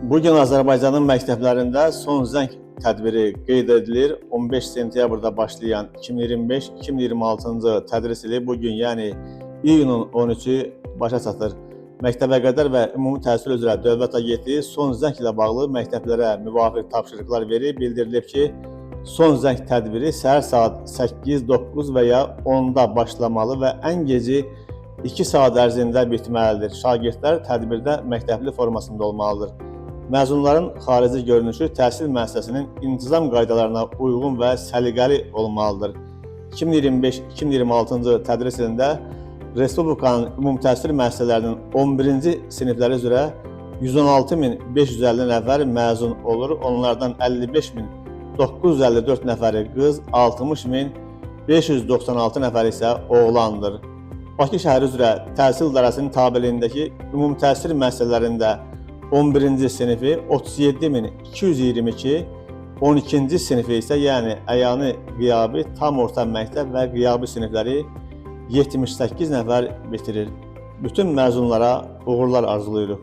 Bugün Azərbaycanın məktəblərində son zəng tədbiri qeyd edilir. 15 sentyabrda başlayan 2025-2026-cı tədris ili bugün, yəni iyunun 13-ü başa çatır. Məktəbə qədər və ümumi təhsil üzrə Dövlət Agentliyi son zəng ilə bağlı məktəblərə müvafiq tapşırıqlar verib. Bildirilib ki, son zəng tədbiri səhər saat 8, 9 və ya 10-da başlamalı və ən geci 2 saat ərzində bitməlidir. Şagirdlər tədbirdə məktəbli formasında olmalıdır. Məzunların xarici görünüşü təhsil müəssisəsinin intizam qaydalarına uyğun və səliqəli olmalıdır. 2025-2026-cı tədris ilində Respublikanın ümumi təhsil müəssisələrinin 11-ci sinifləri üzrə 116.550 nəfər məzun olur. Onlardan 55.954 nəfəri qız, 60.596 nəfər isə oğlandır. Bakı şəhəri üzrə təhsil idarəsinin tabeliyindəki ümumi təhsil müəssisələrində 11-ci sinifi 37.222, 12-ci sinifi isə yəni əyani qiyabi, tam orta məktəb və qiyabi sinifləri 78 nəfər bitirir. Bütün məzunlara uğurlar arzulayırıq.